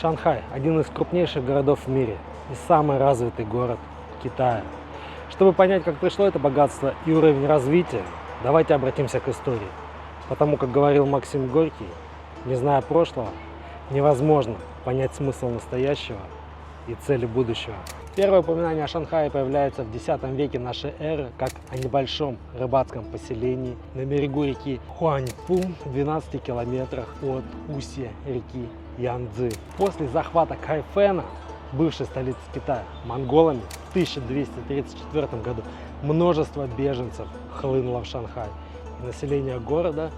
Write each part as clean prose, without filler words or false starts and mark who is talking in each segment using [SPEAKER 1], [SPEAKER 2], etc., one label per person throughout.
[SPEAKER 1] Шанхай – один из крупнейших городов в мире и самый развитый город Китая. Чтобы понять, как пришло это богатство и уровень развития, давайте обратимся к истории. Потому как говорил Максим Горький, не зная прошлого, невозможно понять смысл настоящего и цели будущего. Первое упоминание о Шанхае появляется в X веке нашей эры как о небольшом рыбацком поселении на берегу реки Хуаньпу в 12 километрах от устья реки Янцзы. После захвата Кайфена, бывшей столицы Китая, монголами в 1234 году множество беженцев хлынуло в Шанхай, и население города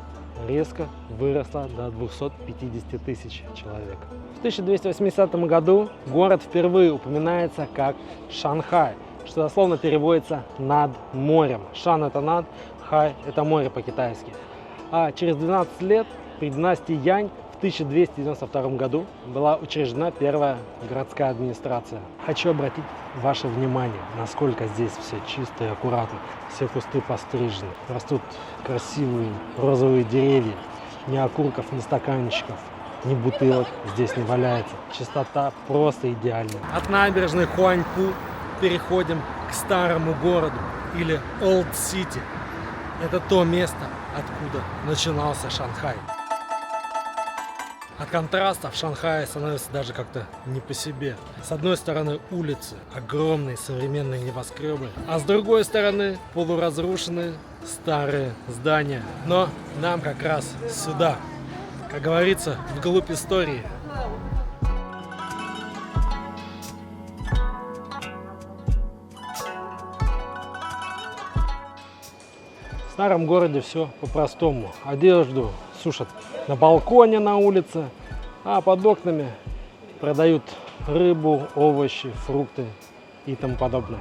[SPEAKER 1] резко выросло до 250 тысяч человек. В 1280 году город впервые упоминается как Шанхай, что дословно переводится «над морем». Шан – это «над», хай – это море по-китайски. А через 12 лет при династии Янь в 1292 году была учреждена первая городская администрация. Хочу обратить ваше внимание, насколько здесь все чисто и аккуратно. Все кусты пострижены, растут красивые розовые деревья, ни окурков, ни стаканчиков, ни бутылок здесь не валяется. Чистота просто идеальная. От набережной Хуаньпу переходим к старому городу или Old City. Это то место, откуда начинался Шанхай. От контраста в Шанхае становится даже как-то не по себе. С одной стороны улицы, огромные современные небоскребы, а с другой стороны полуразрушенные старые здания. Но нам как раз сюда, как говорится, вглубь истории. В старом городе все по-простому. Одежду сушат на балконе на улице, а под окнами продают рыбу, овощи, фрукты и тому подобное.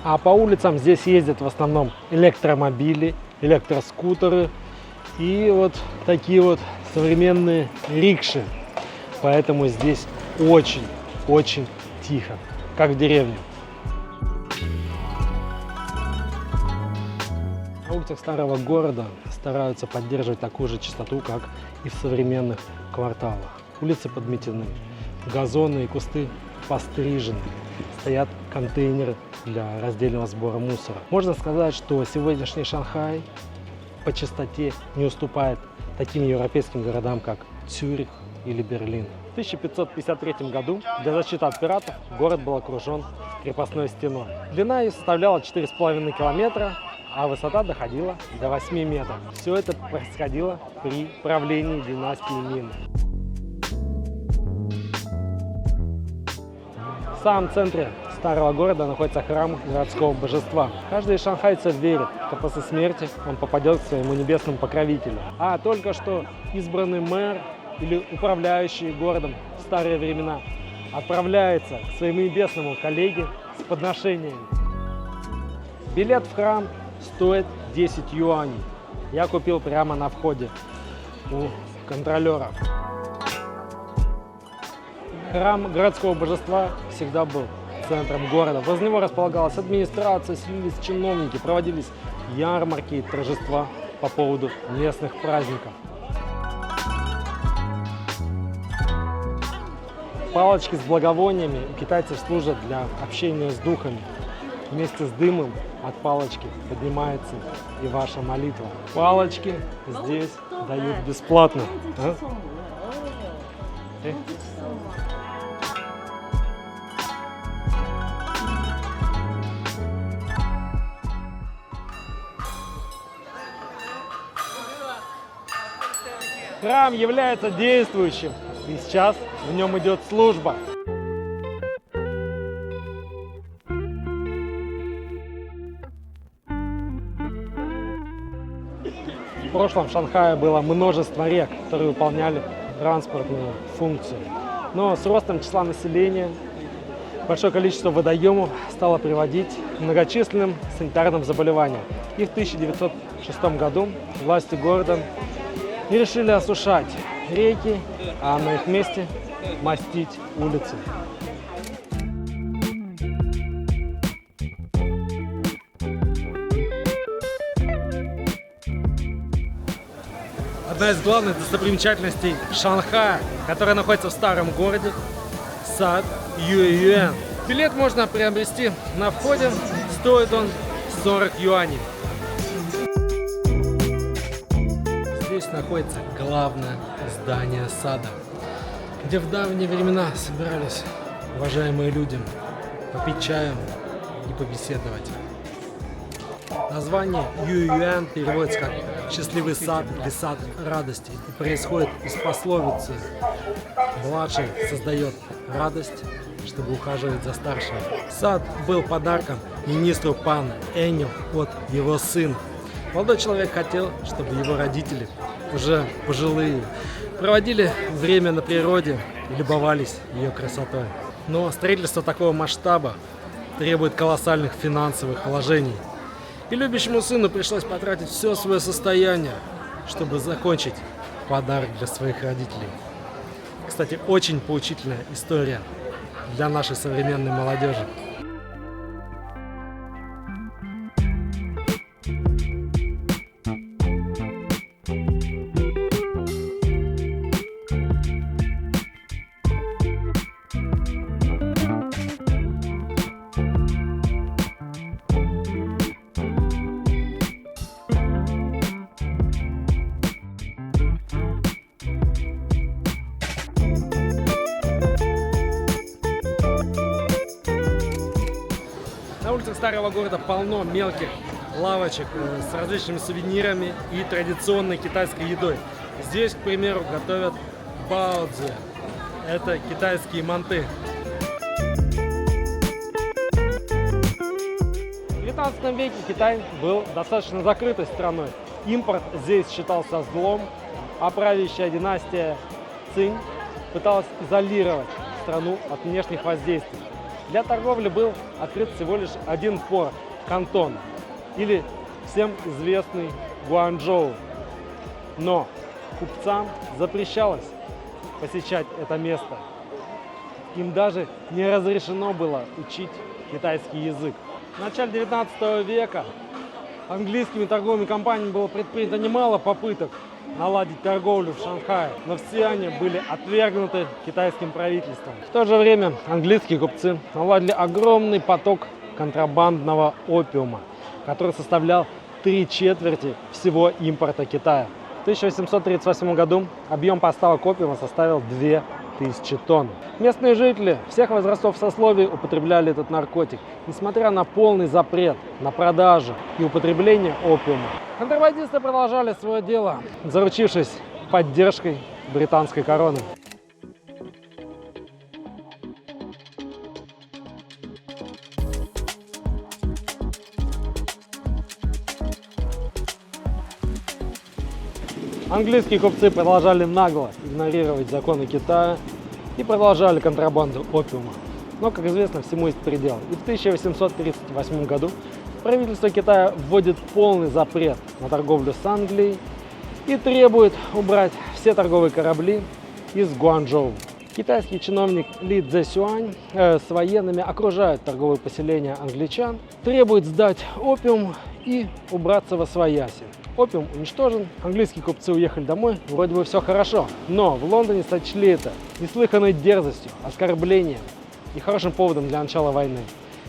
[SPEAKER 1] А по улицам здесь ездят в основном электромобили, электроскутеры и вот такие вот современные рикши. Поэтому здесь очень тихо, как в деревне. На улицах старого города стараются поддерживать такую же чистоту, как и в современных кварталах. Улицы подметены, газоны и кусты пострижены, стоят контейнеры для раздельного сбора мусора. Можно сказать, что сегодняшний Шанхай по чистоте не уступает таким европейским городам, как Цюрих или Берлин. В 1553 году для защиты от пиратов город был окружен крепостной стеной. Длина ее составляла 4,5 километра, а высота доходила до 8 метров. Все это происходило при правлении династии Мин. В самом центре старого города находится храм городского божества. Каждый из шанхайцев верит, что после смерти он попадет к своему небесному покровителю. А только что избранный мэр или управляющий городом в старые времена отправляется к своему небесному коллеге с подношениями. Билет в храм стоит 10 юаней. Я купил прямо на входе у контролера. Храм городского божества всегда был центром города. Возле него располагалась администрация, селились чиновники, проводились ярмарки и торжества по поводу местных праздников. Палочки с благовониями у китайцев служат для общения с духами. Вместе с дымом от палочки поднимается и ваша молитва. Палочки здесь дают бесплатно. Храм является действующим, и сейчас в нем идет служба. В прошлом в Шанхае было множество рек, которые выполняли транспортную функцию. Но с ростом числа населения большое количество водоемов стало приводить к многочисленным санитарным заболеваниям. И в 1906 году власти города не решили осушать реки, а на их месте мастить улицы. одна из главных достопримечательностей Шанхая, которая находится в старом городе, сад Юэюэн. Билет можно приобрести на входе, стоит он 40 юаней. Здесь находится главное здание сада, где в давние времена собирались уважаемые люди попить чаем и побеседовать. Название Юэюэн переводится как «счастливый сад» или «сад радости» и происходит из пословицы «младший создает радость, чтобы ухаживать за старшим». Сад был подарком министру Пан Эню от его сына. Молодой человек хотел, чтобы его родители, уже пожилые, проводили время на природе и любовались ее красотой. Но строительство такого масштаба требует колоссальных финансовых вложений. И любящему сыну пришлось потратить все свое состояние, чтобы закончить подарок для своих родителей. Кстати, очень поучительная история для нашей современной молодежи. На улицах старого города полно мелких лавочек с различными сувенирами и традиционной китайской едой. Здесь, к примеру, готовят баоцзи. Это китайские манты. В 19 веке Китай был достаточно закрытой страной. Импорт здесь считался злом, а правящая династия Цинь пыталась изолировать страну от внешних воздействий. Для торговли был открыт всего лишь один порт – Кантон, или всем известный Гуанчжоу. Но купцам запрещалось посещать это место. Им даже не разрешено было учить китайский язык. В начале 19 века английскими торговыми компаниями было предпринято немало попыток наладить торговлю в Шанхае, но все они были отвергнуты китайским правительством. В то же время английские купцы наладили огромный поток контрабандного опиума, который составлял 3/4 всего импорта Китая. В 1838 году объем поставок опиума составил 2000 тонн. Местные жители всех возрастов сословий употребляли этот наркотик, несмотря на полный запрет на продажу и употребление опиума. Контрабандисты продолжали свое дело, заручившись поддержкой британской короны. Английские купцы продолжали нагло игнорировать законы Китая и продолжали контрабанду опиума. Но, как известно, всему есть предел. И в 1838 году правительство Китая вводит полный запрет на торговлю с Англией и требует убрать все торговые корабли из Гуанчжоу. Китайский чиновник Ли Цзэсюань с военными окружает торговые поселения англичан, требует сдать опиум и убраться восвояси. Опиум уничтожен, английские купцы уехали домой, вроде бы все хорошо. Но в Лондоне сочли это неслыханной дерзостью, оскорблением и хорошим поводом для начала войны.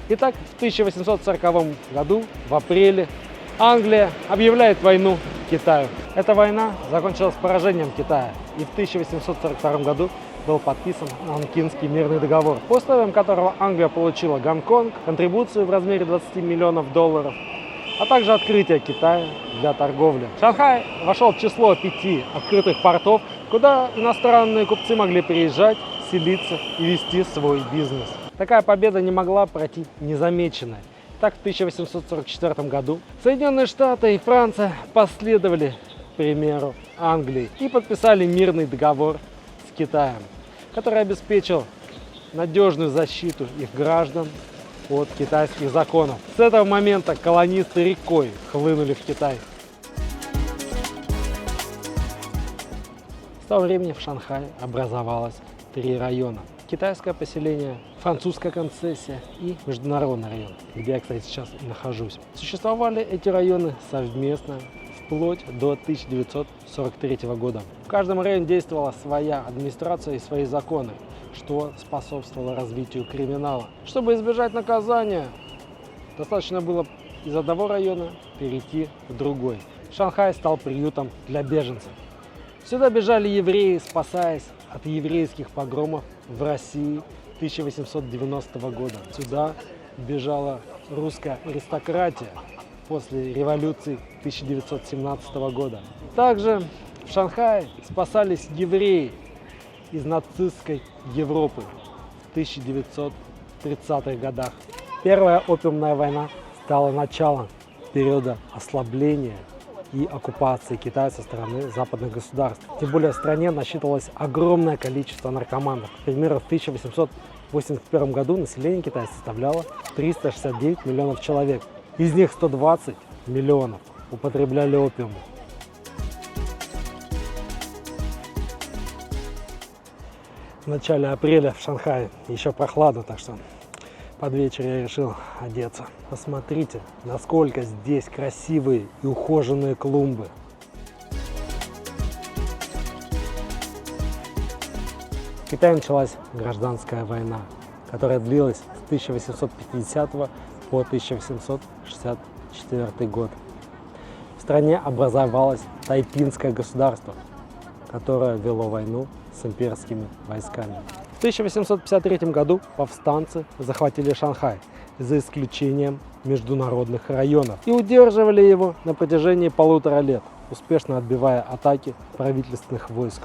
[SPEAKER 1] Итак, в 1840 году, в апреле, Англия объявляет войну Китаю. Эта война закончилась поражением Китая, и в 1842 году был подписан Нанкинский мирный договор, по условиям которого Англия получила Гонконг, контрибуцию в размере 20 миллионов долларов, а также открытие Китая для торговли. Шанхай вошел в число 5 открытых портов, куда иностранные купцы могли приезжать, селиться и вести свой бизнес. Такая победа не могла пройти незамеченной. Так, в 1844 году Соединенные Штаты и Франция последовали примеру Англии и подписали мирный договор с Китаем, который обеспечил надежную защиту их граждан от китайских законов. С этого момента колонисты рекой хлынули в Китай. С того времени в Шанхае образовалось 3 района. Китайское поселение, французская концессия и международный район, где я, кстати, сейчас и нахожусь. Существовали эти районы совместно с вплоть до 1943 года. В каждом районе действовала своя администрация и свои законы, что способствовало развитию криминала. Чтобы избежать наказания, достаточно было из одного района перейти в другой. Шанхай стал приютом для беженцев. Сюда бежали евреи, спасаясь от еврейских погромов в России 1890 года. Сюда бежала русская аристократия после революции 1917 года. Также в Шанхае спасались евреи из нацистской Европы в 1930-х годах. Первая опиумная война стала началом периода ослабления и оккупации Китая со стороны западных государств. Тем более в стране насчитывалось огромное количество наркоманов. К примеру, в 1881 году население Китая составляло 369 миллионов человек. Из них 120 миллионов употребляли опиум. В начале апреля в Шанхае еще прохладно, так что под вечер я решил одеться. Посмотрите, насколько здесь красивые и ухоженные клумбы. В Китае началась гражданская война, которая длилась с 1850 по 1864 год. В стране образовалось Тайпинское государство, которое вело войну с имперскими войсками. В 1853 году повстанцы захватили Шанхай, за исключением международных районов, и удерживали его на протяжении 1,5 лет, успешно отбивая атаки правительственных войск.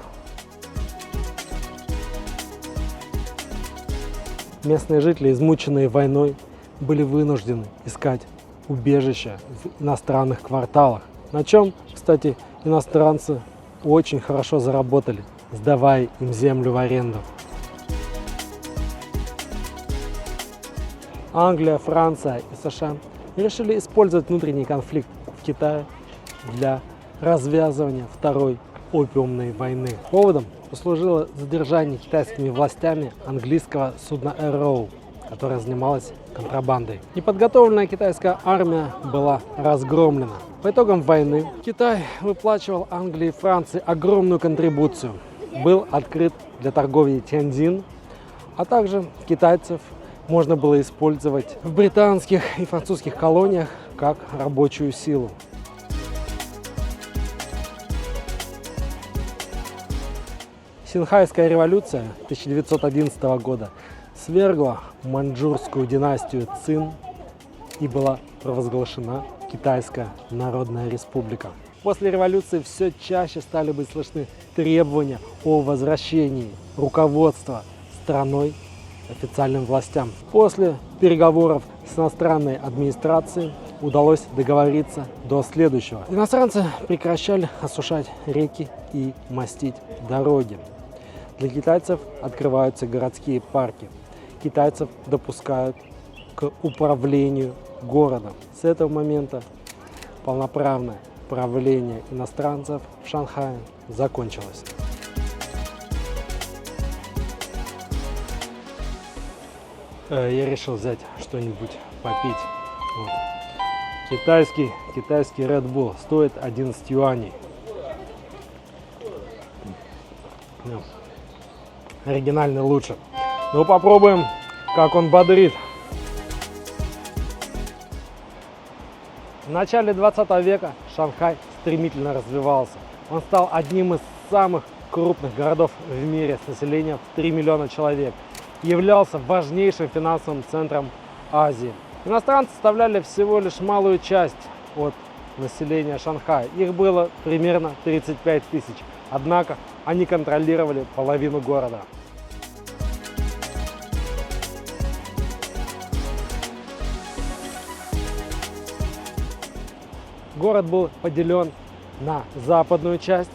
[SPEAKER 1] Местные жители, измученные войной, были вынуждены искать убежище в иностранных кварталах, на чем, кстати, иностранцы очень хорошо заработали, сдавая им землю в аренду. Англия, Франция и США решили использовать внутренний конфликт в Китае для развязывания Второй опиумной войны. Поводом послужило задержание китайскими властями английского судна Arrow, которое занималось контрабандой. Неподготовленная китайская армия была разгромлена. По итогам войны Китай выплачивал Англии и Франции огромную контрибуцию. Был открыт для торговли Тяньцзин, а также китайцев можно было использовать в британских и французских колониях как рабочую силу. Синьхайская революция 1911 года свергла маньчжурскую династию Цин и была провозглашена Китайская Народная Республика. После революции все чаще стали быть слышны требования о возвращении руководства страной официальным властям. После переговоров с иностранной администрацией удалось договориться до следующего. Иностранцы прекращали осушать реки и мастить дороги. Для китайцев открываются городские парки. Китайцев допускают к управлению городом. С этого момента полноправное правление иностранцев в Шанхае закончилось. Я решил взять что-нибудь попить. Вот. Китайский Red Bull стоит 11 юаней. Оригинальный лучше. Ну попробуем, как он бодрит. В начале 20 века Шанхай стремительно развивался. Он стал одним из самых крупных городов в мире с населением в 3 миллиона человек. Являлся важнейшим финансовым центром Азии. Иностранцы составляли всего лишь малую часть от населения Шанхая. Их было примерно 35 тысяч. Однако они контролировали половину города. Город был поделен на западную часть,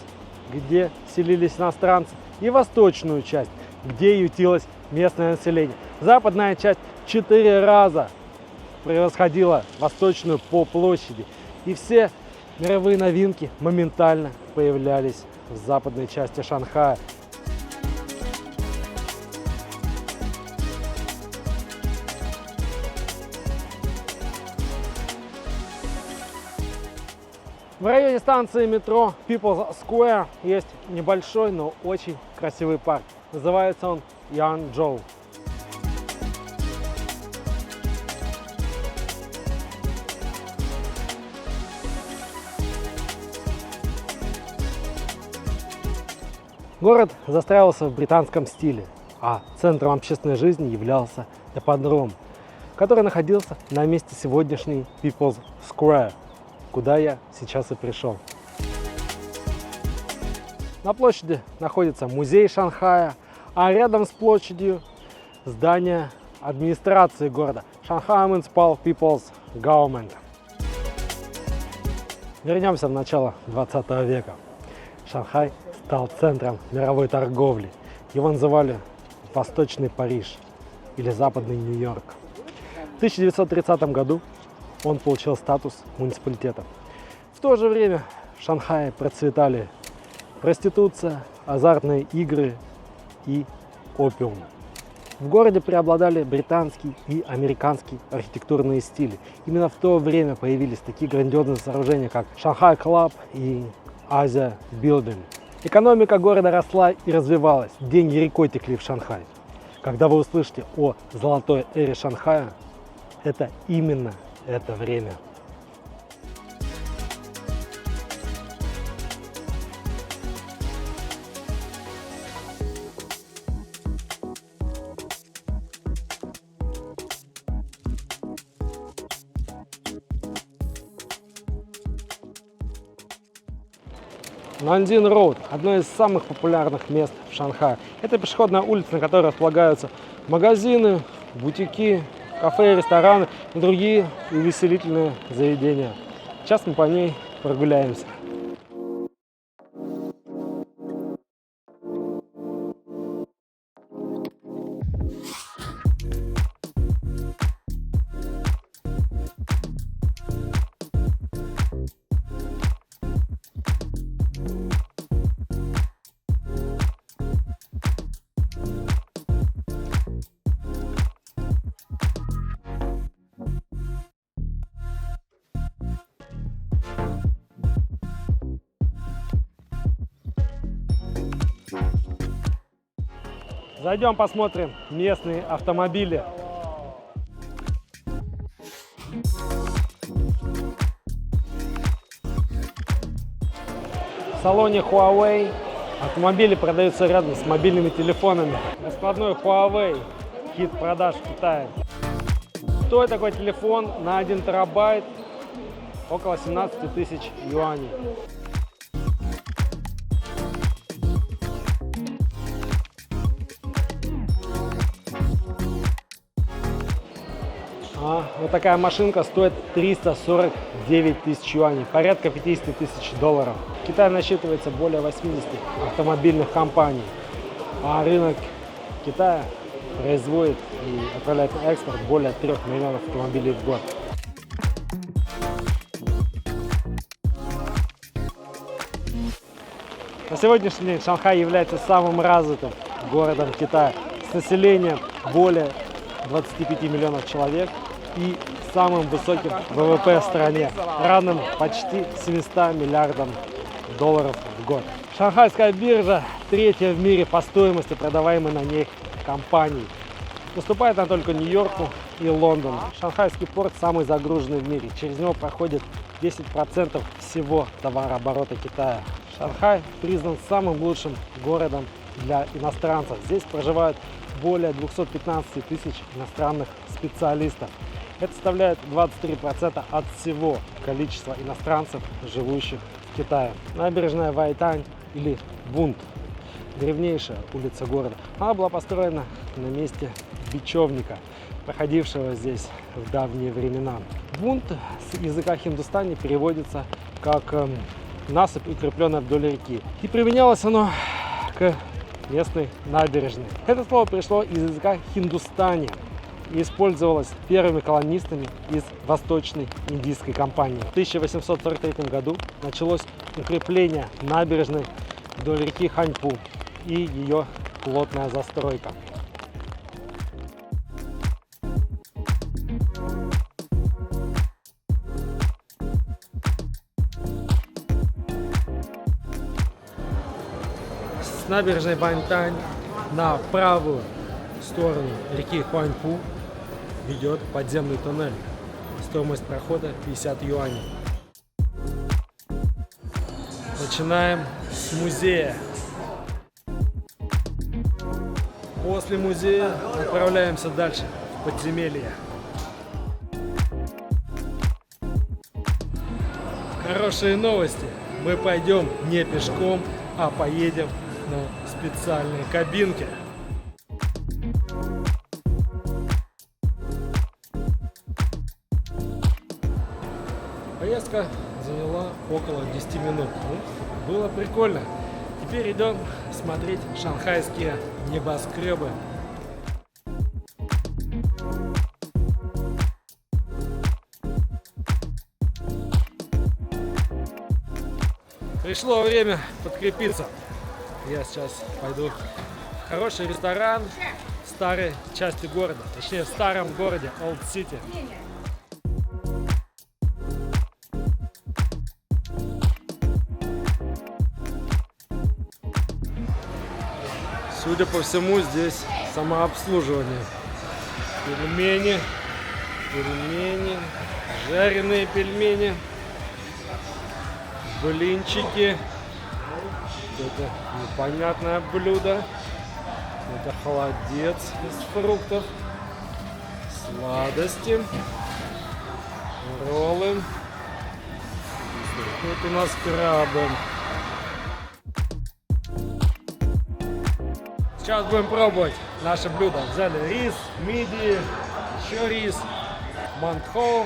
[SPEAKER 1] где селились иностранцы, и восточную часть, где ютилось местное население. Западная часть в 4 раза превосходила восточную по площади. И все мировые новинки моментально появлялись в западной части Шанхая. В районе станции метро People's Square есть небольшой, но очень красивый парк. Называется он Янчжоу. Город застраивался в британском стиле, а центром общественной жизни являлся ипподром, который находился на месте сегодняшней People's Square, куда я сейчас и пришел. На площади находится музей Шанхая, а рядом с площадью здание администрации города Shanghai Municipal People's Government. Вернемся в начало 20 века. Шанхай стал центром мировой торговли. Его называли Восточный Париж или Западный Нью-Йорк. В 1930 году он получил статус муниципалитета. В то же время в Шанхае процветали проституция, азартные игры и опиум. В городе преобладали британский и американский архитектурные стили. Именно в то время появились такие грандиозные сооружения, как Шанхай Клаб и Азия Билдинг. Экономика города росла и развивалась. Деньги рекой текли в Шанхай. Когда вы услышите о золотой эре Шанхая, это именно это время. Нандин Роуд – одно из самых популярных мест в Шанхае. Это пешеходная улица, на которой располагаются магазины, бутики, кафе, рестораны и другие увеселительные заведения. Сейчас мы по ней прогуляемся. Зайдем посмотрим местные автомобили. В салоне Huawei автомобили продаются рядом с мобильными телефонами. Раскладной Huawei, хит продаж в Китае. Стоит такой телефон на 1 терабайт около 17 тысяч юаней. Вот такая машинка стоит 349 тысяч юаней, порядка 50 тысяч долларов. В Китае насчитывается более 80 автомобильных компаний, а рынок Китая производит и отправляет на экспорт более 3 миллионов автомобилей в год. На сегодняшний день Шанхай является самым развитым городом Китая с населением более 25 миллионов человек и самым высоким ВВП в стране, равным почти 700 миллиардам долларов в год. Шанхайская биржа третья в мире по стоимости продаваемой на ней компаний. Уступает она только Нью-Йорку и Лондону. Шанхайский порт самый загруженный в мире. Через него проходит 10% всего товарооборота Китая. Шанхай признан самым лучшим городом для иностранцев. Здесь проживают более 215 тысяч иностранных специалистов. Это составляет 23% от всего количества иностранцев, живущих в Китае. Набережная Вайтань или Бунт, древнейшая улица города, она была построена на месте бечевника, проходившего здесь в давние времена. Бунт с языка хиндустани переводится как насыпь, укрепленная вдоль реки. И применялось оно к местной набережной. Это слово пришло из языка хиндустани и использовалось первыми колонистами из Восточной Индийской компании. В 1843 году началось укрепление набережной вдоль реки Ханьпу и ее плотная застройка. С набережной Баньтань на правую сторону реки Хуаньпу ведет подземный туннель. Стоимость прохода 50 юаней. Начинаем с музея. После музея отправляемся дальше, в подземелье. Хорошие новости. Мы пойдем не пешком, а поедем на специальной кабинке. Поездка заняла около 10 минут. Ну, было прикольно. Теперь идем смотреть шанхайские небоскребы. Пришло время подкрепиться. Я сейчас пойду в хороший ресторан в старой части города, точнее в старом городе Олд Сити. Судя по всему, здесь самообслуживание. Пельмени, жареные пельмени, блинчики. Это непонятное блюдо. Это холодец из фруктов, сладости, роллы. Тут у нас крабы. Сейчас будем пробовать наше блюдо. Взяли рис, мидии, еще рис, мантхоу.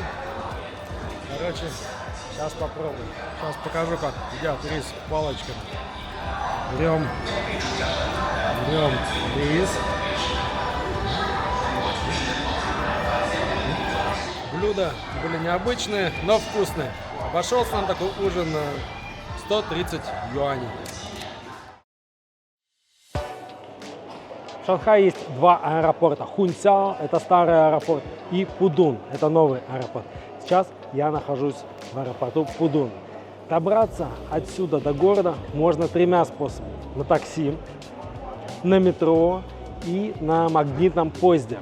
[SPEAKER 1] Короче, сейчас попробуем. Сейчас покажу, как едят рис палочками. Берем рис. Блюда были необычные, но вкусные. Обошелся нам такой ужин на 130 юаней. В Шанхае есть два аэропорта. Хунцяо – это старый аэропорт, и Пудун – это новый аэропорт. Сейчас я нахожусь в аэропорту Пудун. Добраться отсюда до города можно тремя способами. На такси, на метро и на магнитном поезде.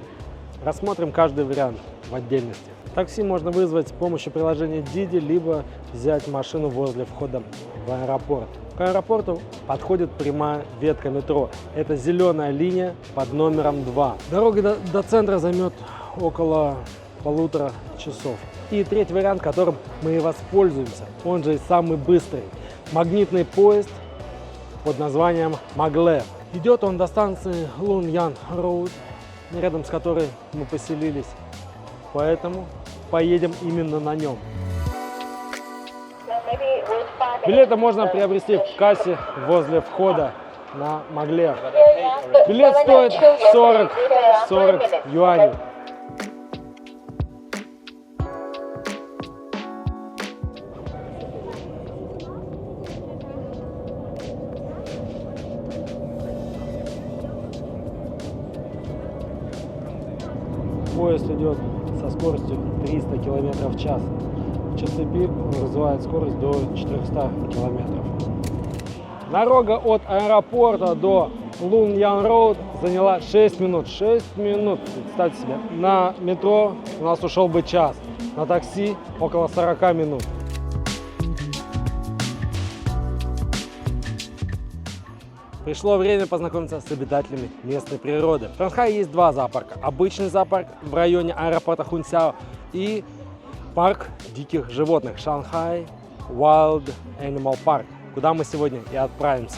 [SPEAKER 1] Рассмотрим каждый вариант в отдельности. Такси можно вызвать с помощью приложения Didi, либо взять машину возле входа в аэропорт. К аэропорту подходит прямая ветка метро. Это зеленая линия под номером 2. Дорога до центра займет около 1,5 часов. И третий вариант, которым мы и воспользуемся, он же и самый быстрый. Магнитный поезд под названием Магле. Идет он до станции Луньян Роуд, рядом с которой мы поселились. Поэтому поедем именно на нем. Билеты можно приобрести в кассе возле входа на Магле. Билет стоит 40 юаней. Поезд идет со скоростью 300 км в час. В часы пик развивает скорость до 400 км. Дорога от аэропорта до Луньян Роуд заняла 6 минут. 6 минут, представьте себе. На метро у нас ушел бы час. На такси около 40 минут. Пришло время познакомиться с обитателями местной природы. В Шанхае есть два зоопарка. Обычный зоопарк в районе аэропорта Хунцяо и парк диких животных Шанхай Wild Animal Park, куда мы сегодня и отправимся.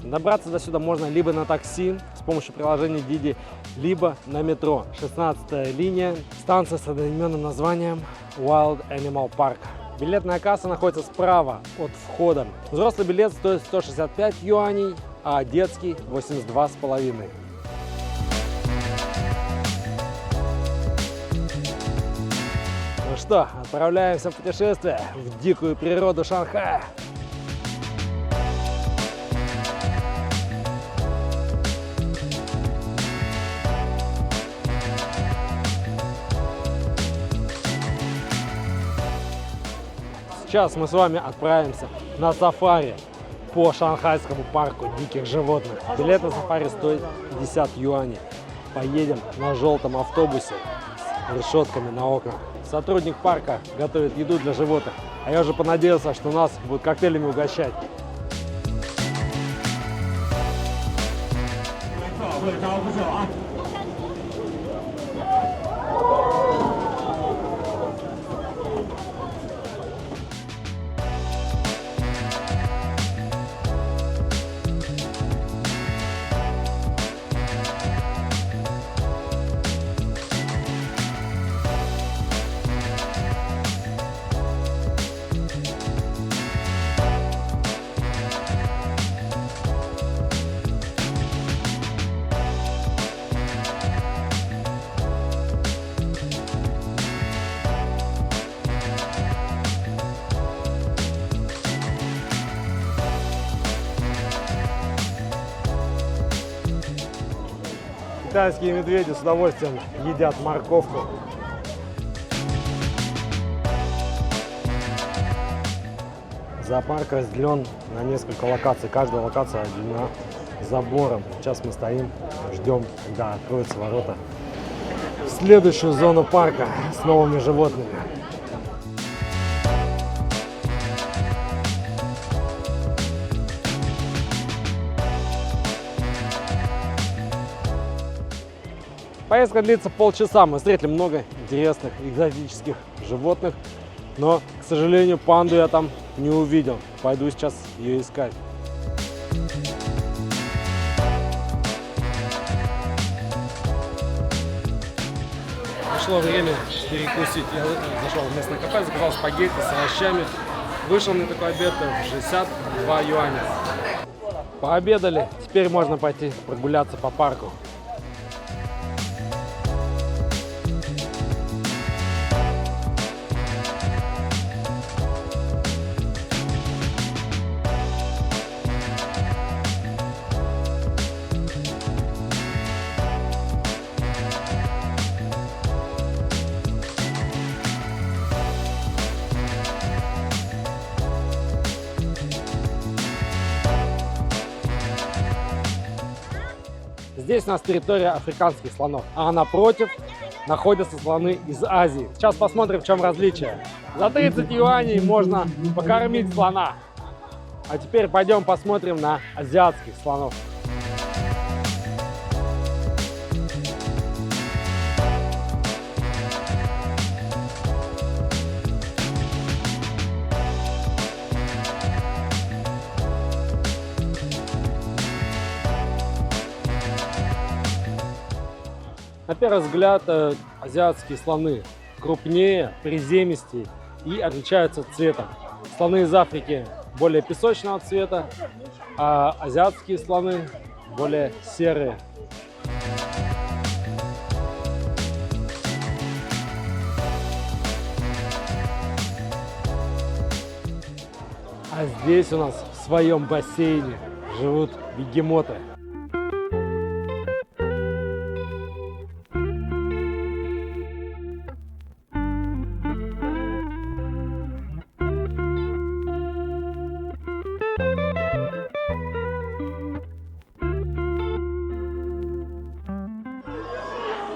[SPEAKER 1] Добраться до сюда можно либо на такси с помощью приложения Didi, либо на метро. 16-я линия, станция с одноименным названием Wild Animal Park. Билетная касса находится справа от входа. Взрослый билет стоит 165 юаней, а детский 82,5. Ну что, отправляемся в путешествие в дикую природу Шанхая. Сейчас мы с вами отправимся на сафари. по шанхайскому парку диких животных. Билет на сафари стоит 50 юаней. Поедем на желтом автобусе с решетками на окнах. Сотрудник парка готовит еду для животных, а я уже понадеялся, что нас будут коктейлями угощать. Китайские медведи с удовольствием едят морковку. Зоопарк разделен на несколько локаций. Каждая локация отделена забором. Сейчас мы стоим, ждем, когда откроются ворота в следующую зону парка с новыми животными. Поездка длится полчаса. Мы встретили много интересных экзотических животных, но, к сожалению, панду я там не увидел. Пойду сейчас ее искать. Пришло время перекусить. Я зашел в местное кафе, заказал спагетти с овощами. Вышел мне такой обед в 62 юаня. Пообедали, теперь можно пойти прогуляться по парку. Здесь у нас территория африканских слонов, а напротив находятся слоны из Азии. Сейчас посмотрим, в чем различие. За 30 юаней можно покормить слона. А теперь пойдем посмотрим на азиатских слонов. На первый взгляд, азиатские слоны крупнее, приземистее и отличаются цветом. Слоны из Африки более песочного цвета, а азиатские слоны более серые. А здесь у нас в своем бассейне живут бегемоты.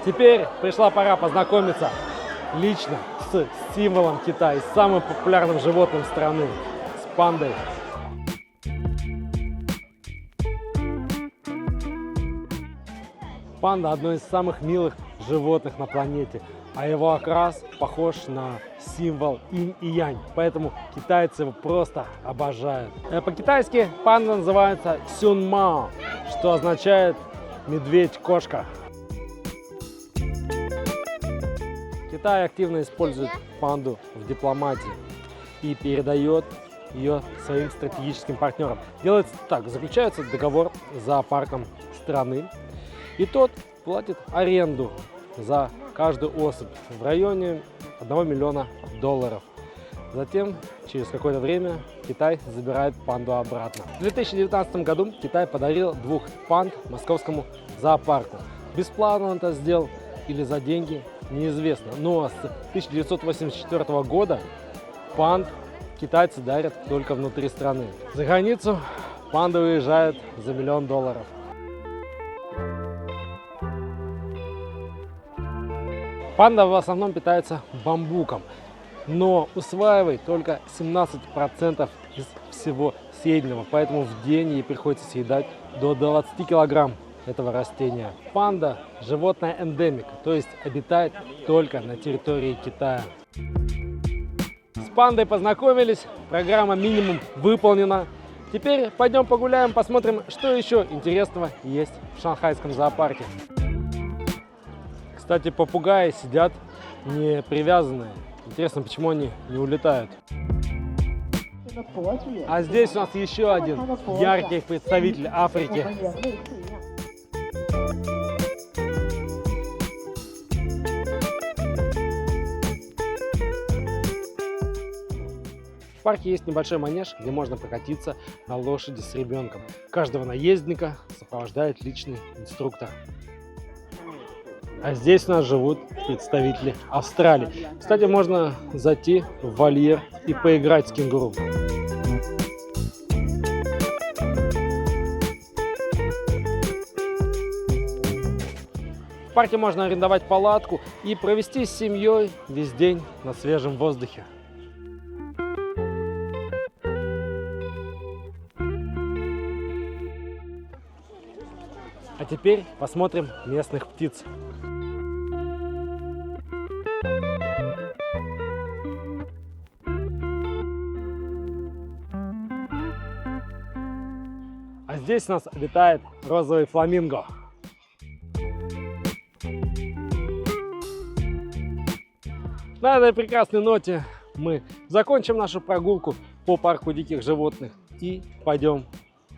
[SPEAKER 1] Теперь пришла пора познакомиться лично с символом Китая, с самым популярным животным страны, с пандой. Панда – одно из самых милых животных на планете, а его окрас похож на символ инь и янь, поэтому китайцы его просто обожают. По-китайски панда называется сюнмао, что означает медведь-кошка. Китай активно использует панду в дипломатии и передает ее своим стратегическим партнерам. Делается так: заключается договор с зоопарком страны, и тот платит аренду за каждую особь в районе $1 миллиона. Затем, через какое-то время, Китай забирает панду обратно. В 2019 году Китай подарил 2 панд московскому зоопарку. Бесплатно он это сделал или за деньги, неизвестно. Но с 1984 года панд китайцы дарят только внутри страны. За границу панда уезжает за $1 миллион. Панда в основном питается бамбуком, но усваивает только 17% из всего съеденного, поэтому в день ей приходится съедать до 20 килограмм этого растения. Панда – животное эндемик, то есть обитает только на территории Китая. С пандой познакомились, программа минимум выполнена. Теперь пойдем погуляем, посмотрим, что еще интересного есть в шанхайском зоопарке. Кстати, попугаи сидят не привязанные. Интересно, почему они не улетают. А здесь у нас еще один яркий представитель Африки. В парке есть небольшой манеж, где можно прокатиться на лошади с ребенком. Каждого наездника сопровождает личный инструктор. А здесь у нас живут представители Австралии. Кстати, можно зайти в вольер и поиграть с кенгуру. В парке можно арендовать палатку и провести с семьей весь день на свежем воздухе. А теперь посмотрим местных птиц. А здесь у нас обитает розовый фламинго. На этой прекрасной ноте мы закончим нашу прогулку по парку диких животных и пойдем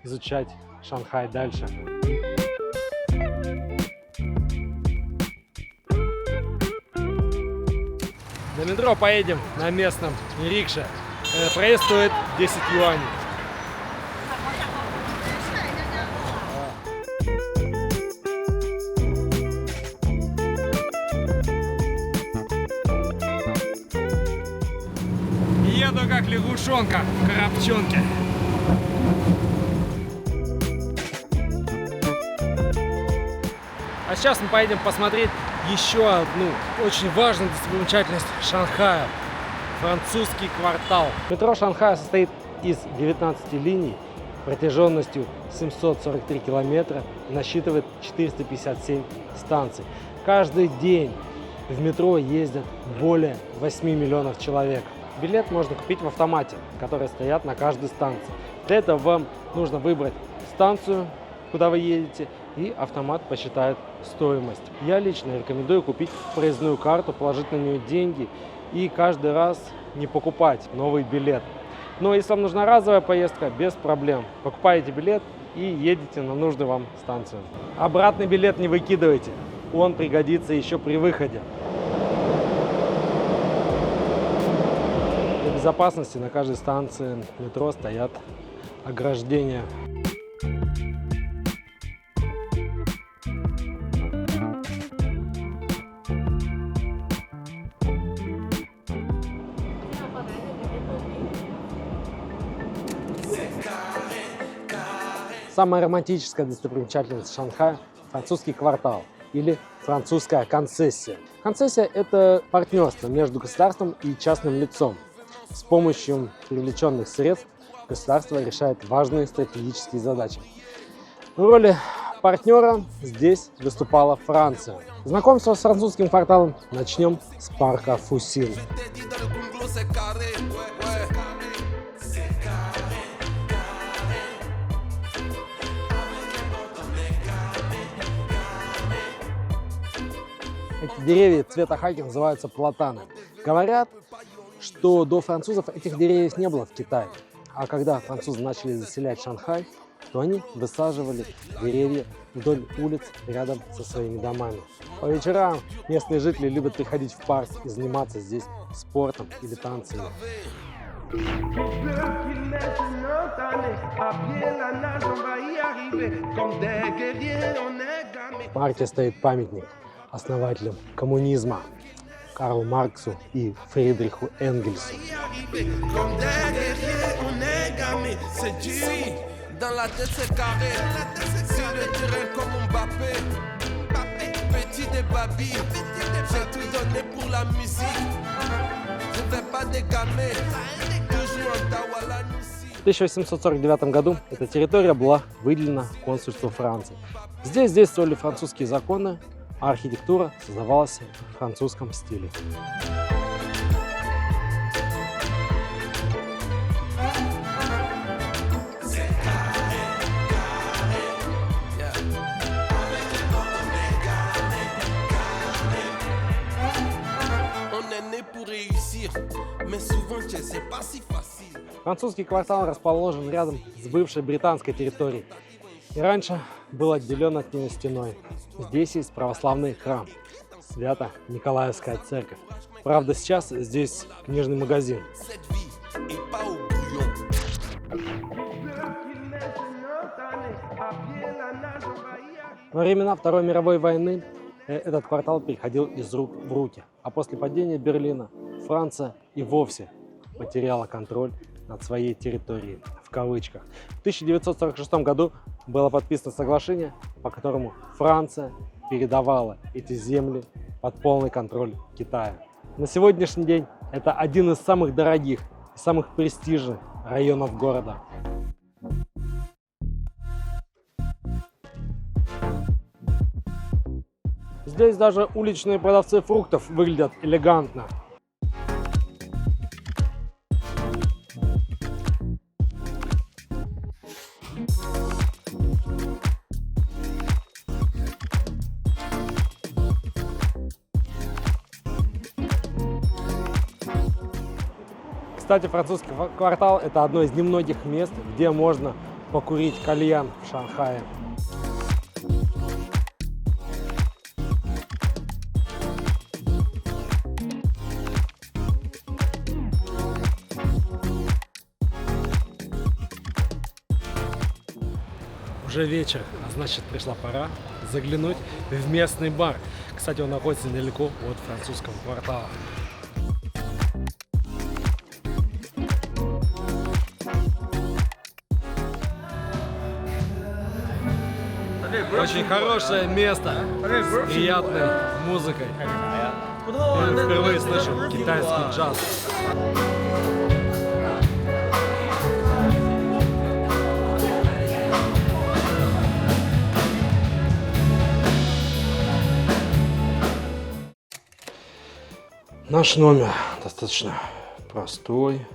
[SPEAKER 1] изучать Шанхай дальше. До метро поедем на местном рикше. Проезд стоит 10 юаней. Еду как лягушонка в коробчонке. А сейчас мы поедем посмотреть еще одну очень важную достопримечательность Шанхая – французский квартал. Метро Шанхая состоит из 19 линий протяженностью 743 километра и насчитывает 457 станций. Каждый день в метро ездят более 8 миллионов человек. Билет можно купить в автомате, которые стоят на каждой станции. Для этого вам нужно выбрать станцию, куда вы едете, и автомат посчитает стоимость. Я лично рекомендую купить проездную карту, положить на нее деньги и каждый раз не покупать новый билет. Но если вам нужна разовая поездка, без проблем. Покупаете билет и едете на нужную вам станцию. Обратный билет не выкидывайте, он пригодится еще при выходе. Для безопасности на каждой станции метро стоят ограждения. Самая романтическая достопримечательность Шанхая – французский квартал или французская концессия. Концессия – это партнерство между государством и частным лицом. С помощью привлеченных средств государство решает важные стратегические задачи. В роли партнера здесь выступала Франция. Знакомство с французским кварталом начнем с парка Фусин. Эти деревья цвета хаки называются платаны. Говорят, что до французов этих деревьев не было в Китае. А когда французы начали заселять Шанхай, то они высаживали деревья вдоль улиц рядом со своими домами. По вечерам местные жители любят приходить в парк и заниматься здесь спортом или танцами. В парке стоит памятник основателям коммунизма Карлу Марксу и Фридриху Энгельсу.
[SPEAKER 2] Dans la tête c'est carré, sur le terrain comme Mbappé, petit des babi, j'ai tout donné pour la musique, je vais pas dégamer, toujours en Tawala Nussi.
[SPEAKER 1] В 1849 году эта территория была выделена консульству Франции. Здесь действовали французские законы, а архитектура создавалась в французском стиле. Французский квартал расположен рядом с бывшей британской территорией и раньше был отделен от нее стеной. Здесь есть православный храм, Свято-Николаевская церковь. Правда, сейчас здесь книжный магазин. Во времена Второй мировой войны этот квартал переходил из рук в руки, а после падения Берлина Франция и вовсе потеряла контроль над своей территорией, в кавычках. В 1946 году было подписано соглашение, по которому Франция передавала эти земли под полный контроль Китая. На сегодняшний день это один из самых дорогих и самых престижных районов города. Здесь даже уличные продавцы фруктов выглядят элегантно. Кстати, французский квартал – это одно из немногих мест, где можно покурить кальян в Шанхае. Уже вечер, а значит пришла пора заглянуть в местный бар. Кстати, он находится недалеко от французского квартала. Очень хорошее место с приятной музыкой. Я впервые слышу китайский джаз. Наш номер достаточно простой.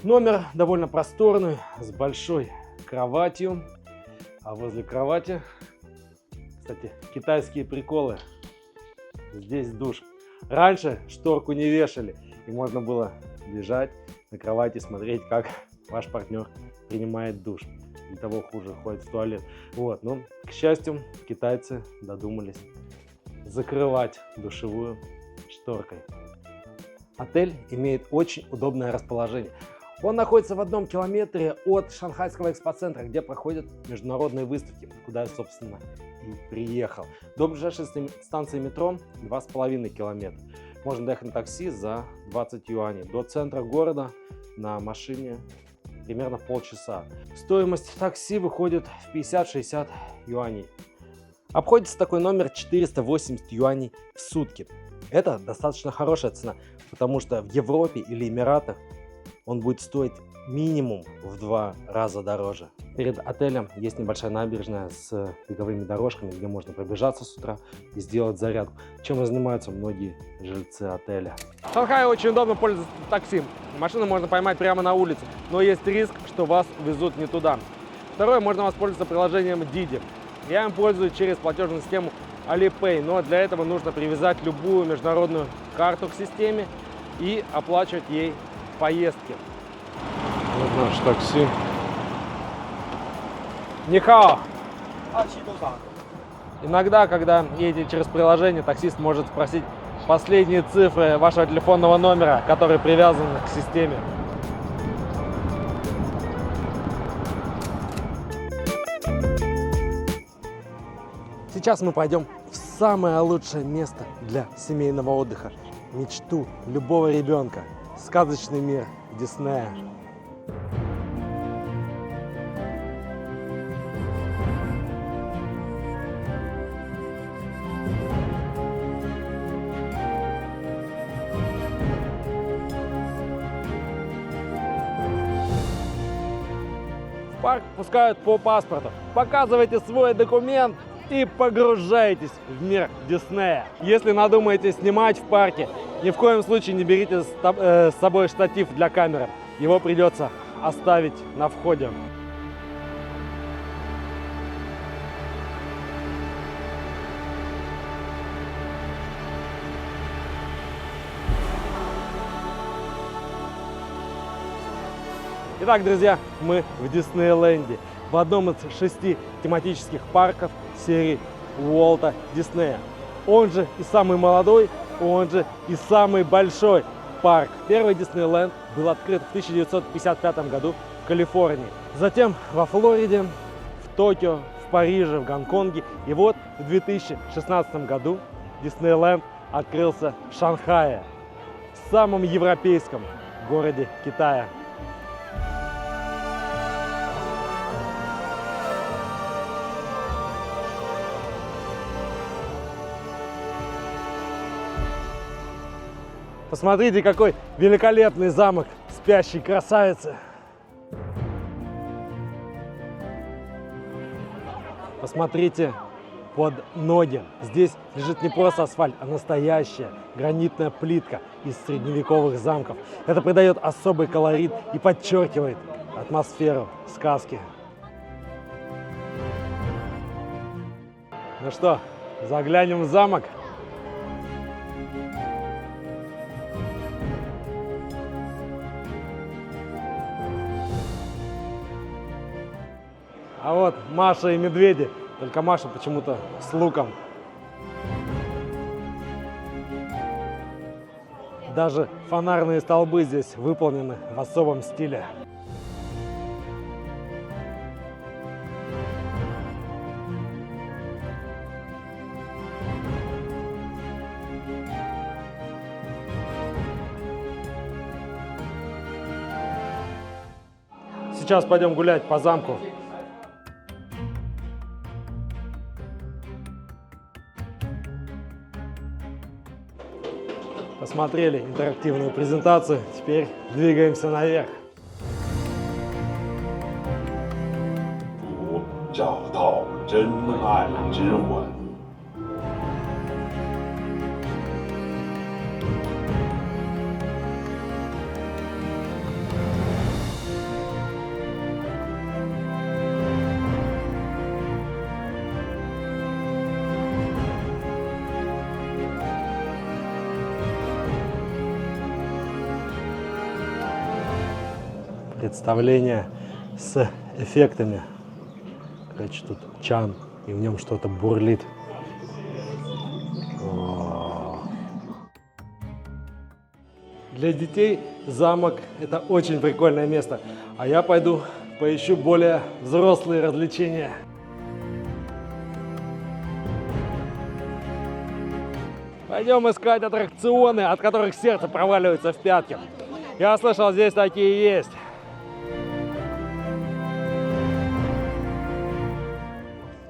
[SPEAKER 1] Номер довольно просторный, с большой кроватью. А возле кровати, кстати, китайские приколы. Здесь душ. Раньше шторку не вешали, и можно было лежать на кровати, смотреть, как ваш партнер принимает душ. Для того хуже ходит в туалет. Вот, но, к счастью, китайцы додумались закрывать душевую шторкой. Отель имеет очень удобное расположение. Он находится в 1 километре от Шанхайского экспоцентра, где проходят международные выставки, куда я, собственно, и приехал. До ближайшей станции метро 2,5 километра. Можно доехать на такси за 20 юаней. До центра города на машине примерно полчаса. Стоимость такси выходит в 50-60 юаней. Обходится такой номер 480 юаней в сутки. Это достаточно хорошая цена, потому что в Европе или Эмиратах он будет стоить минимум в 2 раза дороже. Перед отелем есть небольшая набережная с беговыми дорожками, где можно пробежаться с утра и сделать зарядку, чем и занимаются многие жильцы отеля. В Шанхае очень удобно пользоваться такси. Машину можно поймать прямо на улице, но есть риск, что вас везут не туда. Второе, можно воспользоваться приложением Didi. Я им пользуюсь через платежную систему Alipay, но для этого нужно привязать любую международную карту к системе и оплачивать ей поездки. Вот наш такси. Нихао! Иногда, когда едете через приложение, таксист может спросить последние цифры вашего телефонного номера, который привязан к системе. Сейчас мы пойдем в самое лучшее место для семейного отдыха. мечту любого ребенка. Сказочный мир Диснея. В парк пускают по паспорту. Показывайте свой документ и погружайтесь в мир Диснея. Если надумаете снимать в парке, ни в коем случае не берите с собой штатив для камеры. Его придется оставить на входе. Итак, друзья, мы в Диснейленде, в одном из 6 тематических парков серии Уолта Диснея. Он же и самый молодой, он же и самый большой парк. Первый Диснейленд был открыт в 1955 году в Калифорнии. Затем во Флориде, в Токио, в Париже, в Гонконге. И вот в 2016 году Диснейленд открылся в Шанхае, в самом европейском городе Китая. Посмотрите, какой великолепный замок спящей красавицы. Посмотрите под ноги. Здесь лежит не просто асфальт, а настоящая гранитная плитка из средневековых замков. Это придает особый колорит и подчеркивает атмосферу сказки. Ну что, заглянем в замок? А вот Маша и медведи, только Маша почему-то с луком. Даже фонарные столбы здесь выполнены в особом стиле. Сейчас пойдем гулять по замку. Посмотрели интерактивную презентацию, теперь двигаемся наверх.
[SPEAKER 3] 找到真爱之吻。
[SPEAKER 1] Представление с эффектами. Короче, тут чан, и в нем что-то бурлит. Для детей замок – это очень прикольное место. А я пойду поищу более взрослые развлечения. Пойдем искать аттракционы, от которых сердце проваливается в пятки. Я слышал, здесь такие есть.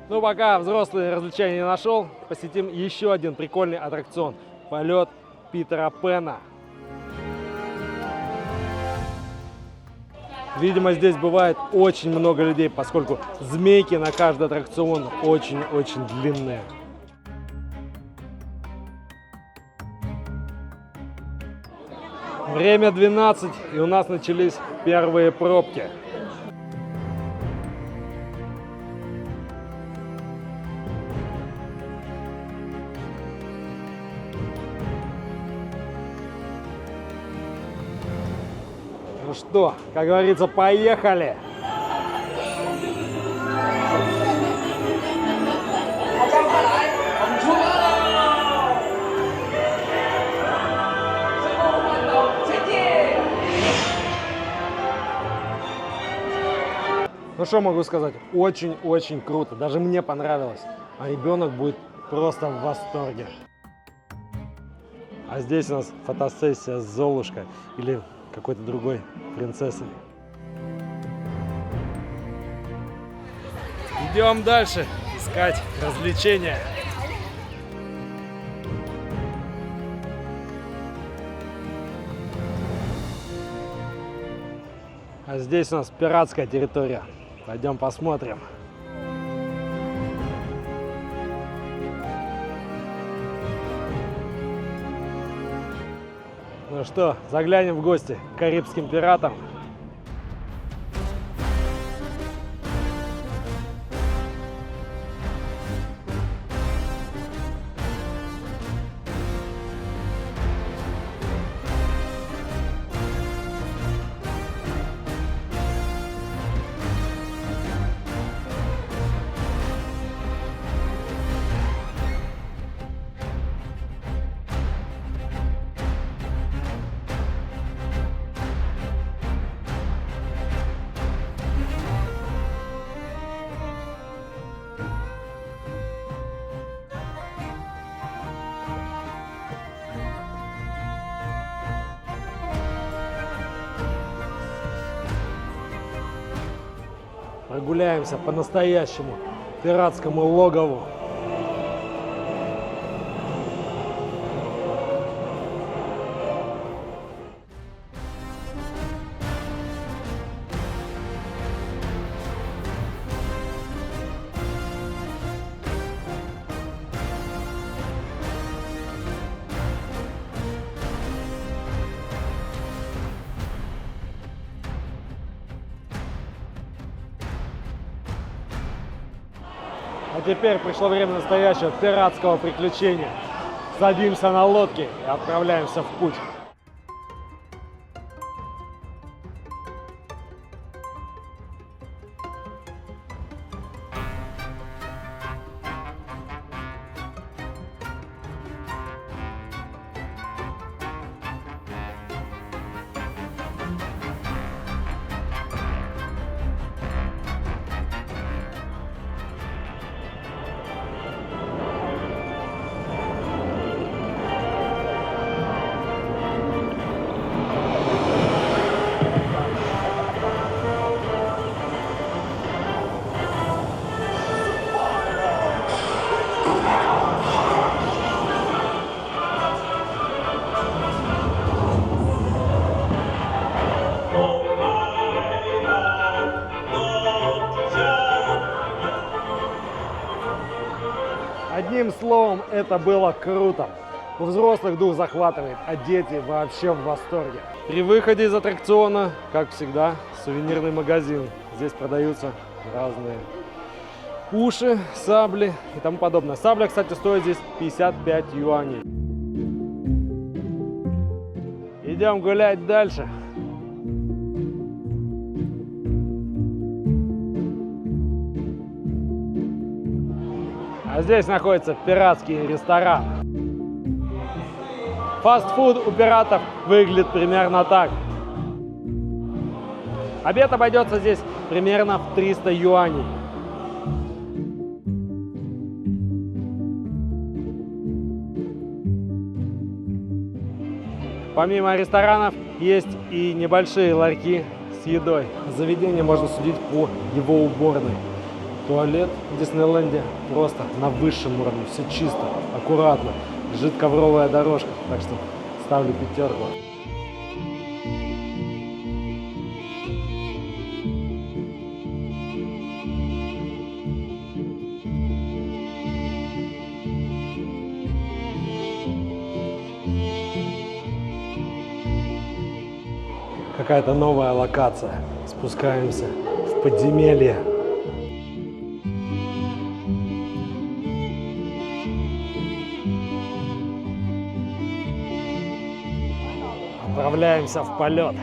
[SPEAKER 1] Ну, пока взрослые развлечения не нашел, посетим еще один прикольный аттракцион – полет Питера Пэна. Видимо, здесь бывает очень много людей, поскольку змейки на каждый аттракцион очень-очень длинные. Время 12, и у нас начались первые пробки. Ну что, как говорится, поехали! Ну что могу сказать, очень-очень круто, даже мне понравилось, а ребенок будет просто в восторге. А здесь у нас фотосессия с Золушкой или какой-то другой принцессой. Идем дальше искать развлечения. А здесь у нас пиратская территория. Пойдем посмотрим. Ну что, заглянем в гости к карибским пиратам. Прогуляемся по настоящему пиратскому логову. А теперь пришло время настоящего пиратского приключения. Садимся на лодки и отправляемся в путь. Одним словом, это было круто. У взрослых дух захватывает, а дети вообще в восторге. При выходе из аттракциона, как всегда, сувенирный магазин. Здесь продаются разные уши, сабли и тому подобное. Сабля, кстати, стоит здесь 55 юаней. Идем гулять дальше. А здесь находится пиратский ресторан. Фастфуд у пиратов выглядит примерно так. Обед обойдется здесь примерно в 300 юаней. Помимо ресторанов есть и небольшие ларьки с едой. Заведение можно судить по его уборной. Туалет в Диснейленде просто на высшем уровне, все чисто, аккуратно, лежит ковровая дорожка, так что ставлю 5. Какая-то новая локация. Спускаемся в подземелье. Отправляемся в полет.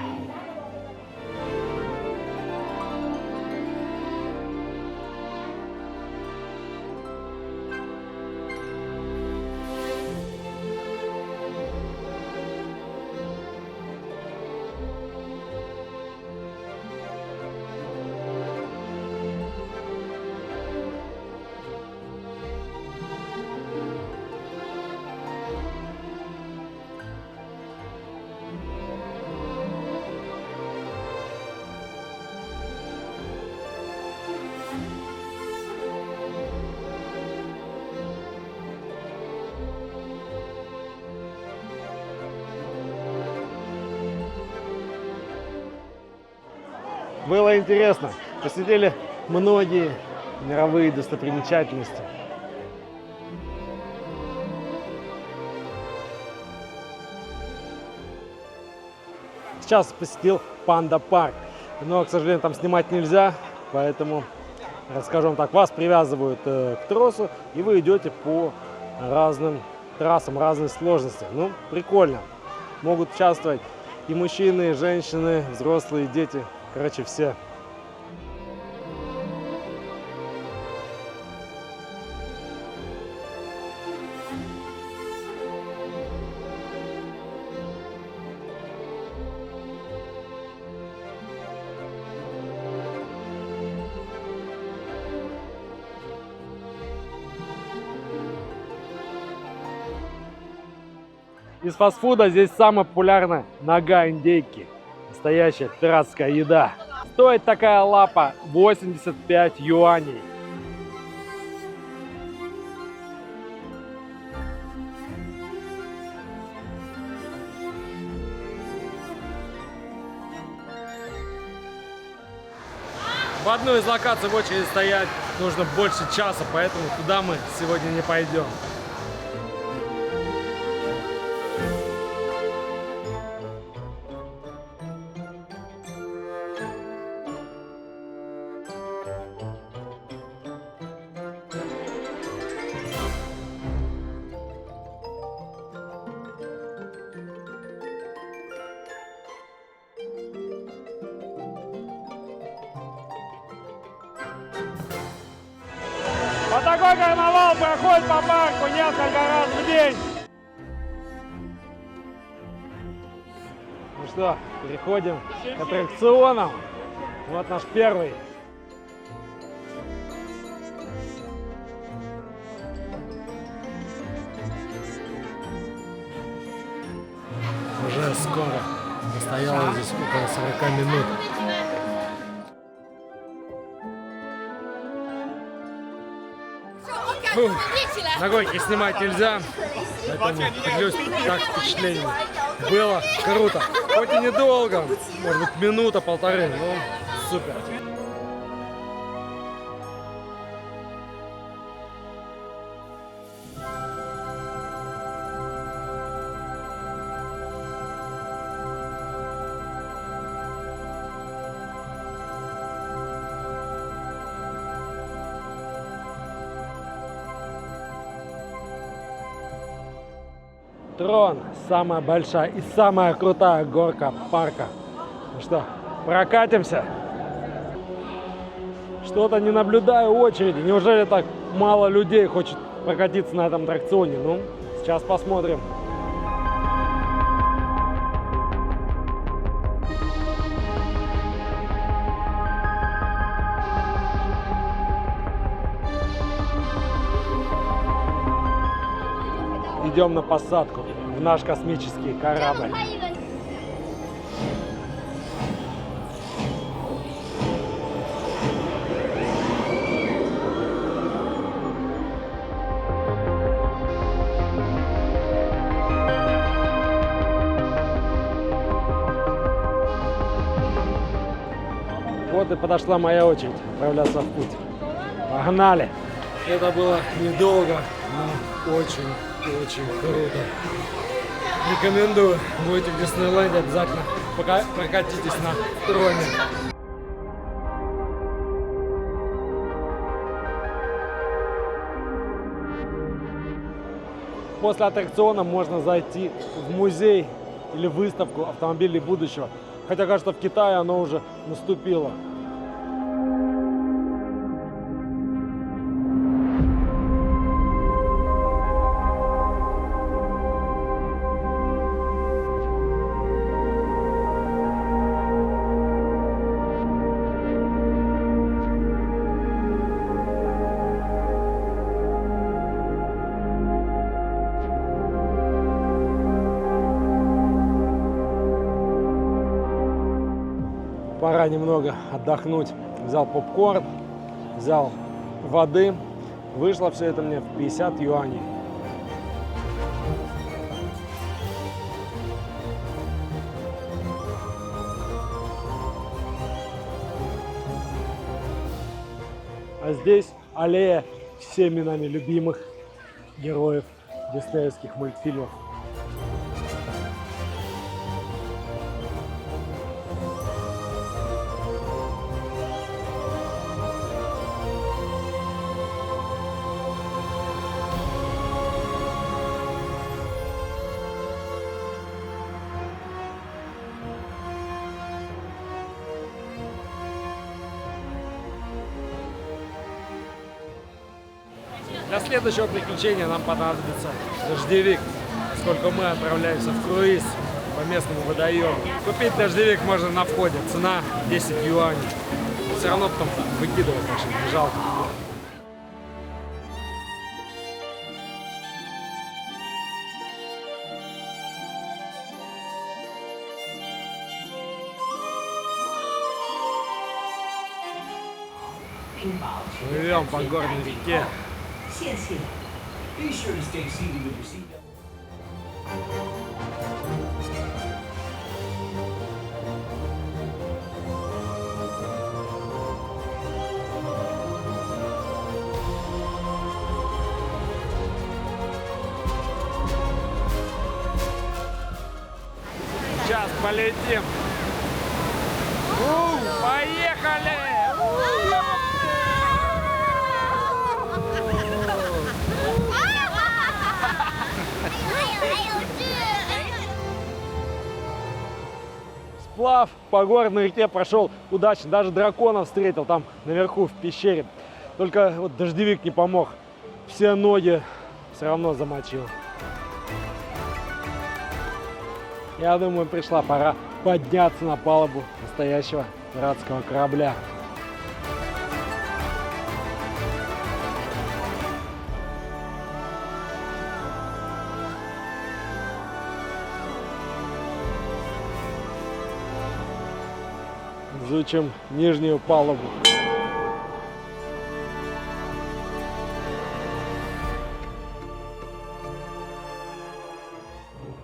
[SPEAKER 1] было интересно. Посетили многие мировые достопримечательности. Сейчас посетил панда-парк, но, к сожалению, там снимать нельзя, поэтому, расскажу вам так, вас привязывают к тросу, и вы идете по разным трассам, разной сложности. Ну, прикольно. Могут участвовать и мужчины, и женщины, взрослые, и дети, короче, все. Из фастфуда здесь самая популярная нога индейки. Настоящая пиратская еда. Стоит такая лапа 85 юаней. В одну из локаций в очереди стоять нужно больше часа, поэтому туда мы сегодня не пойдем. Вот такой карнавал проходит по парку несколько раз в день. Ну что, переходим к аттракционам. Вот наш первый. Уже скоро. Стояла здесь около 40 минут. Фух, на гонке снимать нельзя, поэтому поделюсь так впечатлением. Было круто, хоть и недолго, может быть минута-полторы, но супер. Трон – самая большая и самая крутая горка парка. Ну что, прокатимся? Что-то не наблюдаю очереди. Неужели так мало людей хочет прокатиться на этом аттракционе? Ну, сейчас посмотрим. Идем на посадку в наш космический корабль. Вот и подошла моя очередь отправляться в путь. Погнали! Это было недолго, но очень круто. Рекомендую. Будете в Диснейленде, обязательно прокатитесь на троне. После аттракциона можно зайти в музей или выставку автомобилей будущего. Хотя, кажется, в Китае оно уже наступило. Пора немного отдохнуть. Взял попкорн, взял воды. Вышло все это мне в 50 юаней. А здесь аллея всеми нами любимых героев диснеевских мультфильмов. Для следующего приключения нам понадобится дождевик, поскольку мы отправляемся в круиз по местному водоему. Купить дождевик можно на входе, цена 10 юаней. Все равно потом выкидывать, так что не жалко. Плывем по горной реке.
[SPEAKER 4] 谢谢。Be sure to stay seated with your seatbelt.
[SPEAKER 1] Сейчас полетим. Поехали! Сплав по горной реке прошел удачно. Даже дракона встретил там наверху в пещере. Только вот дождевик не помог. Все ноги все равно замочил. Я думаю, пришла пора подняться на палубу настоящего пиратского корабля. Изучим нижнюю палубу.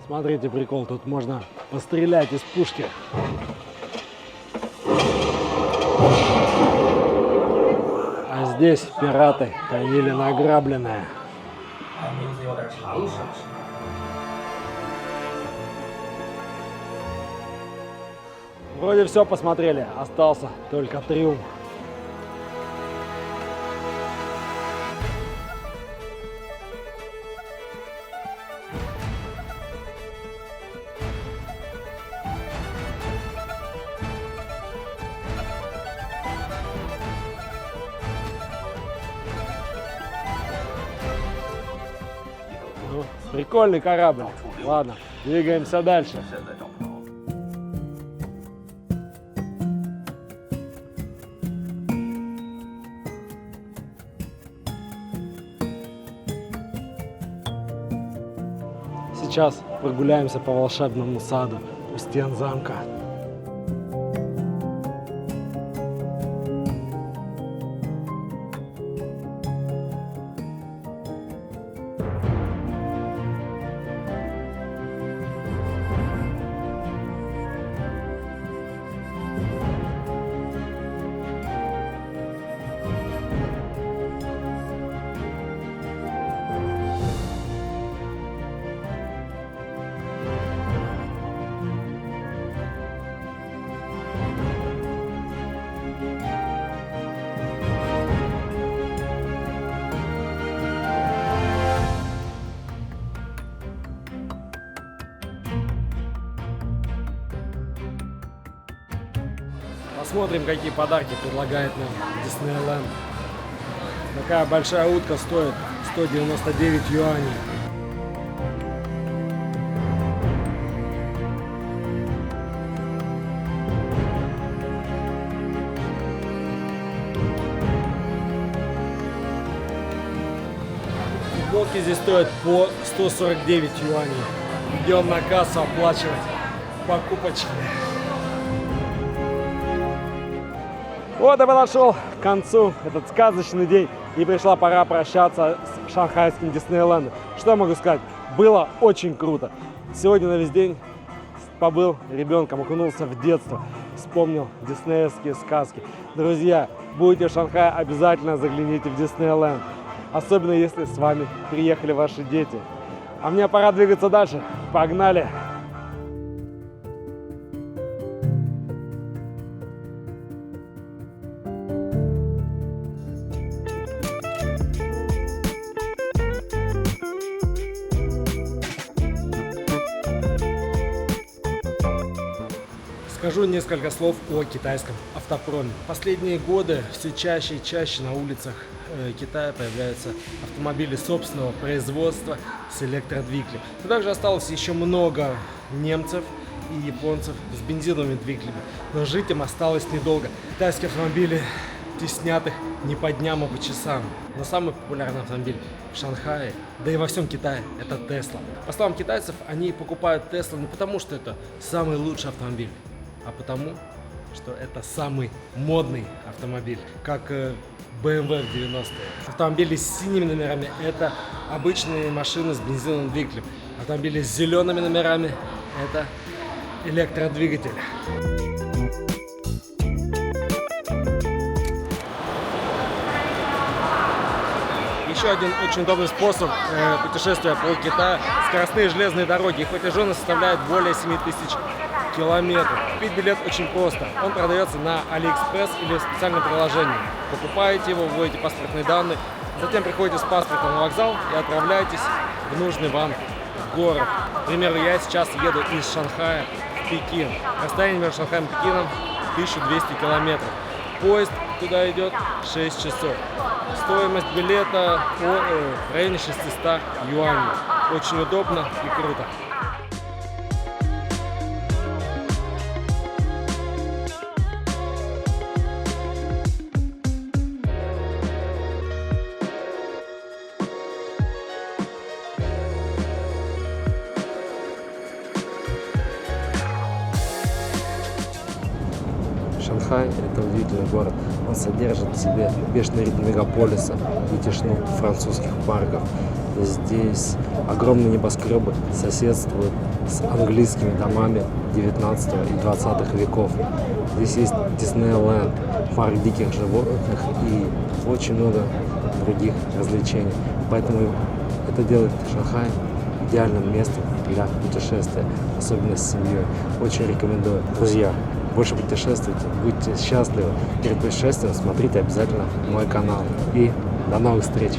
[SPEAKER 1] Смотрите, прикол, тут можно пострелять из пушки. А здесь пираты хранили награбленное. Вроде все посмотрели, остался только трюм. Ну, прикольный корабль. Ладно, двигаемся дальше. Сейчас прогуляемся по волшебному саду у стен замка. Посмотрим, какие подарки предлагает нам Диснейленд. Такая большая утка стоит 199 юаней. Футболки здесь стоят по 149 юаней. Идем на кассу оплачивать покупочки. Вот и подошел к концу этот сказочный день, и пришла пора прощаться с шанхайским Диснейлендом. Что я могу сказать? Было очень круто. Сегодня на весь день побыл ребенком, окунулся в детство, вспомнил диснеевские сказки. Друзья, будете в Шанхае, обязательно загляните в Диснейленд. Особенно если с вами приехали ваши дети. А мне пора двигаться дальше. Погнали! Скажу несколько слов о китайском автопроме. Последние годы все чаще и чаще на улицах Китая появляются автомобили собственного производства с электродвигателем. Но также осталось еще много немцев и японцев с бензиновыми двигателями. Но жить им осталось недолго. Китайские автомобили теснят их не по дням, а по часам. Но самый популярный автомобиль в Шанхае, да и во всем Китае, это Тесла. По словам китайцев, они покупают Теслу не потому, что это самый лучший автомобиль, а потому, что это самый модный автомобиль, как BMW в 90-е. Автомобили с синими номерами – это обычные машины с бензиновым двигателем. Автомобили с зелеными номерами – это электродвигатель. Еще один очень удобный способ путешествия по Китаю – скоростные железные дороги. Их протяженность составляет более 7000 километров. Купить билет очень просто. Он продается на AliExpress или в специальном приложении. Покупаете его, вводите паспортные данные, затем приходите с паспортом на вокзал и отправляетесь в нужный вам город. К примеру, я сейчас еду из Шанхая в Пекин. Расстояние между Шанхаем и Пекином 1200 километров. Поезд туда идет 6 часов. Стоимость билета в районе 600 юаней. Очень удобно и круто. Шанхай – это удивительный город. Он содержит в себе бешеный ритм мегаполиса и тишину французских парков. Здесь огромные небоскребы соседствуют с английскими домами 19 и 20 веков. Здесь есть Диснейленд, парк диких животных и очень много других развлечений. Поэтому это делает Шанхай идеальным местом для путешествия, особенно с семьей. Очень рекомендую. Друзья, больше путешествуйте, будьте счастливы. Перед путешествием смотрите обязательно мой канал. И до новых встреч!